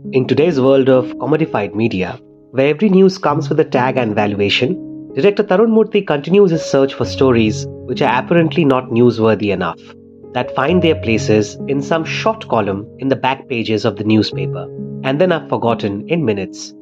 In today's world of commodified media, where every news comes with a tag and valuation, director Tharun Moorthy continues his search for stories which are apparently not newsworthy enough, that find their places in some short column in the back pages of the newspaper, and then are forgotten in minutes.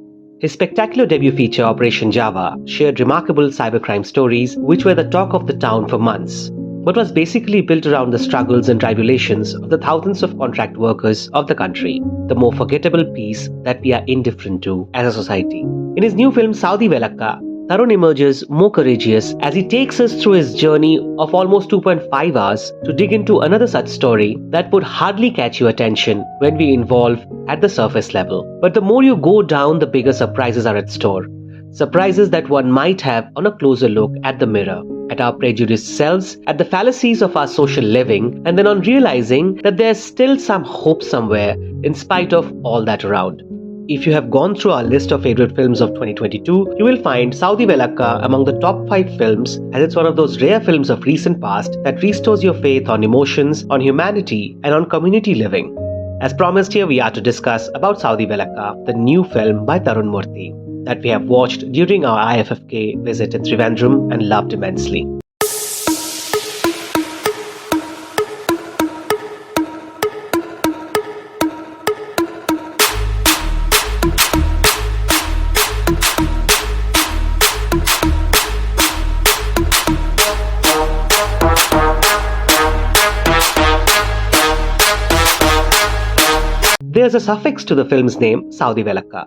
His spectacular debut feature, Operation Java, shared remarkable cybercrime stories which were the talk of the town for months, but was basically built around the struggles and tribulations of the thousands of contract workers of the country, the more forgettable piece that we are indifferent to as a society. In his new film Saudi Vellakka, Tharun emerges more courageous as he takes us through his journey of almost 2.5 hours to dig into another such story that would hardly catch your attention when we involve at the surface level. But the more you go down, the bigger surprises are at store. Surprises that one might have on a closer look at the mirror, at our prejudiced selves, at the fallacies of our social living, and then on realizing that there's still some hope somewhere in spite of all that around. If you have gone through our list of favorite films of 2022, you will find Saudi Vellakka among the top 5 films, as it's one of those rare films of recent past that restores your faith on emotions, on humanity, and on community living. As promised, here we are to discuss about Saudi Vellakka, the new film by Tharun Moorthy, that we have watched during our IFFK visit in Trivandrum and loved immensely. There's a suffix to the film's name, Saudi Vellakka.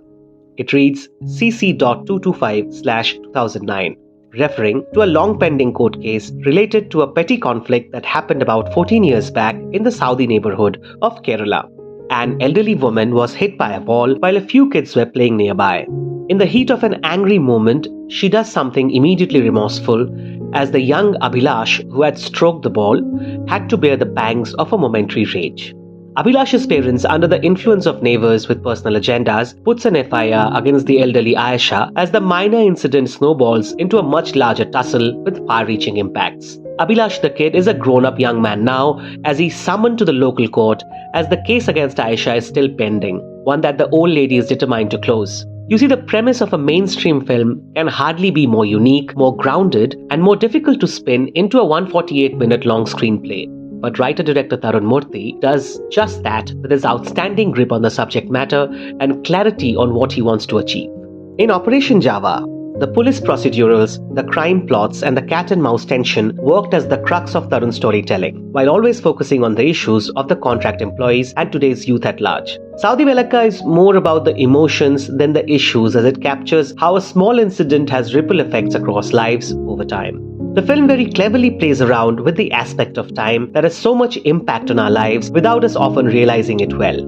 It reads CC.225/2009, referring to a long pending court case related to a petty conflict that happened about 14 years back in the Saudi neighborhood of Kerala. An elderly woman was hit by a ball while a few kids were playing nearby. In the heat of an angry moment, she does something immediately remorseful, as the young Abhilash, who had stroked the ball, had to bear the pangs of a momentary rage. Abhilash's parents, under the influence of neighbors with personal agendas, puts an FIR against the elderly Ayesha as the minor incident snowballs into a much larger tussle with far-reaching impacts. Abhilash the kid is a grown-up young man now as he's summoned to the local court as the case against Ayesha is still pending, one that the old lady is determined to close. You see, the premise of a mainstream film can hardly be more unique, more grounded, and more difficult to spin into a 148-minute long screenplay. But writer-director Tharun Moorthy does just that with his outstanding grip on the subject matter and clarity on what he wants to achieve. In Operation Java, the police procedurals, the crime plots, and the cat-and-mouse tension worked as the crux of Tharun's storytelling, while always focusing on the issues of the contract employees and today's youth at large. Saudi Vellakka is more about the emotions than the issues, as it captures how a small incident has ripple effects across lives over time. The film very cleverly plays around with the aspect of time that has so much impact on our lives without us often realizing it well.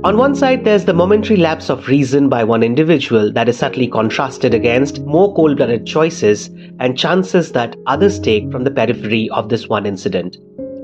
On one side, there's the momentary lapse of reason by one individual that is subtly contrasted against more cold-blooded choices and chances that others take from the periphery of this one incident.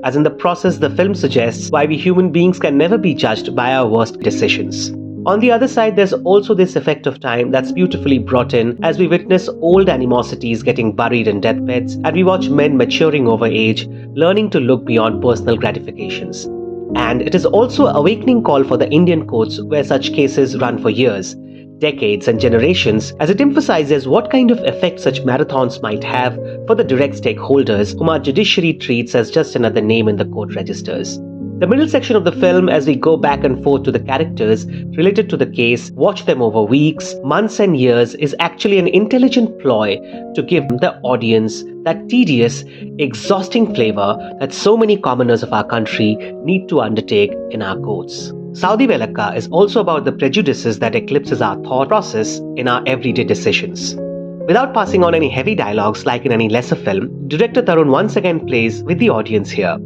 As in the process, the film suggests why we human beings can never be judged by our worst decisions. On the other side, there's also this effect of time that's beautifully brought in as we witness old animosities getting buried in deathbeds and we watch men maturing over age, learning to look beyond personal gratifications. And it is also an awakening call for the Indian courts where such cases run for years, decades and generations, as it emphasizes what kind of effect such marathons might have for the direct stakeholders whom our judiciary treats as just another name in the court registers. The middle section of the film, as we go back and forth to the characters related to the case, watch them over weeks, months and years, is actually an intelligent ploy to give the audience that tedious, exhausting flavor that so many commoners of our country need to undertake in our courts. Saudi Vellakka is also about the prejudices that eclipses our thought process in our everyday decisions. Without passing on any heavy dialogues like in any lesser film, director Tharun once again plays with the audience here.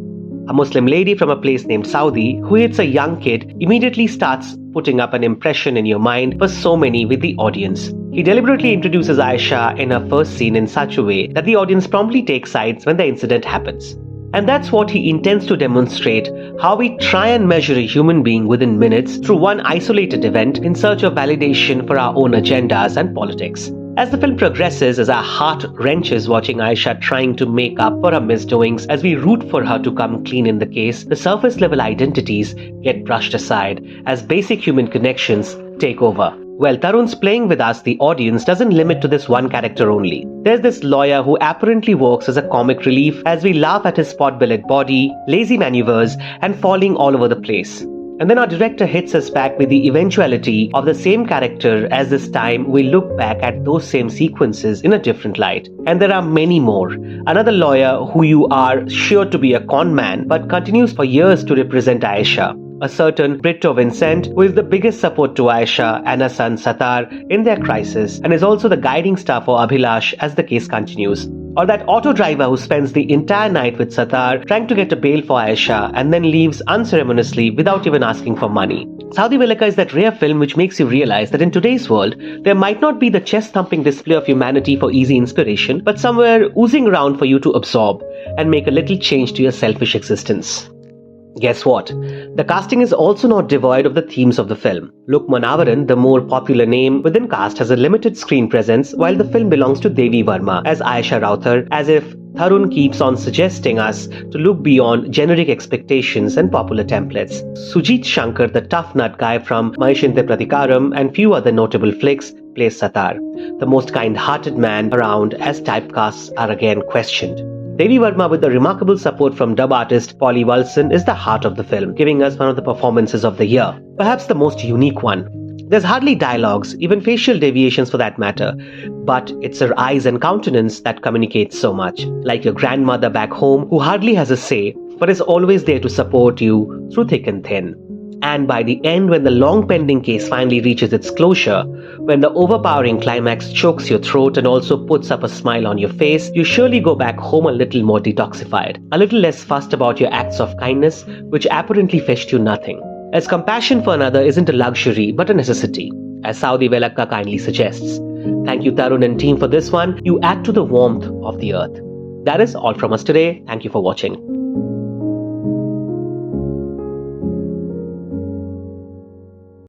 A Muslim lady from a place named Saudi who hits a young kid immediately starts putting up an impression in your mind for so many with the audience. He deliberately introduces Ayesha in her first scene in such a way that the audience promptly takes sides when the incident happens. And that's what he intends to demonstrate, how we try and measure a human being within minutes through one isolated event in search of validation for our own agendas and politics. As the film progresses, as our heart wrenches watching Aisha trying to make up for her misdoings, as we root for her to come clean in the case, the surface level identities get brushed aside as basic human connections take over. Well, Tharun's playing with us, the audience, doesn't limit to this one character only. There's this lawyer who apparently works as a comic relief as we laugh at his pot-bellied body, lazy maneuvers, and falling all over the place. And then our director hits us back with the eventuality of the same character, as this time we look back at those same sequences in a different light. And there are many more. Another lawyer who you are sure to be a con man but continues for years to represent Aisha. A certain Brito Vincent, who is the biggest support to Aisha and her son Satar in their crisis and is also the guiding star for Abhilash as the case continues. Or that auto driver who spends the entire night with Satar trying to get a bail for Aisha and then leaves unceremoniously without even asking for money. Saudi Vellakka is that rare film which makes you realize that in today's world, there might not be the chest-thumping display of humanity for easy inspiration, but somewhere oozing around for you to absorb and make a little change to your selfish existence. Guess what? The casting is also not devoid of the themes of the film. Lukman Avaran, the more popular name within cast, has a limited screen presence, while the film belongs to Devi Varma as Aisha Rauthar, as if Tharun keeps on suggesting us to look beyond generic expectations and popular templates. Sujit Shankar, the tough nut guy from Mahishinte Pratikaram and few other notable flicks, plays Satar, the most kind-hearted man around, as typecasts are again questioned. Devi Varma, with the remarkable support from dub artist Polly Walson, is the heart of the film, giving us one of the performances of the year, perhaps the most unique one. There's hardly dialogues, even facial deviations for that matter, but it's her eyes and countenance that communicate so much, like your grandmother back home who hardly has a say, but is always there to support you through thick and thin. And by the end, when the long pending case finally reaches its closure, when the overpowering climax chokes your throat and also puts up a smile on your face, you surely go back home a little more detoxified, a little less fussed about your acts of kindness, which apparently fetched you nothing. As compassion for another isn't a luxury but a necessity, as Saudi Vellakka kindly suggests. Thank you, Tharun and team, for this one. You add to the warmth of the earth. That is all from us today. Thank you for watching.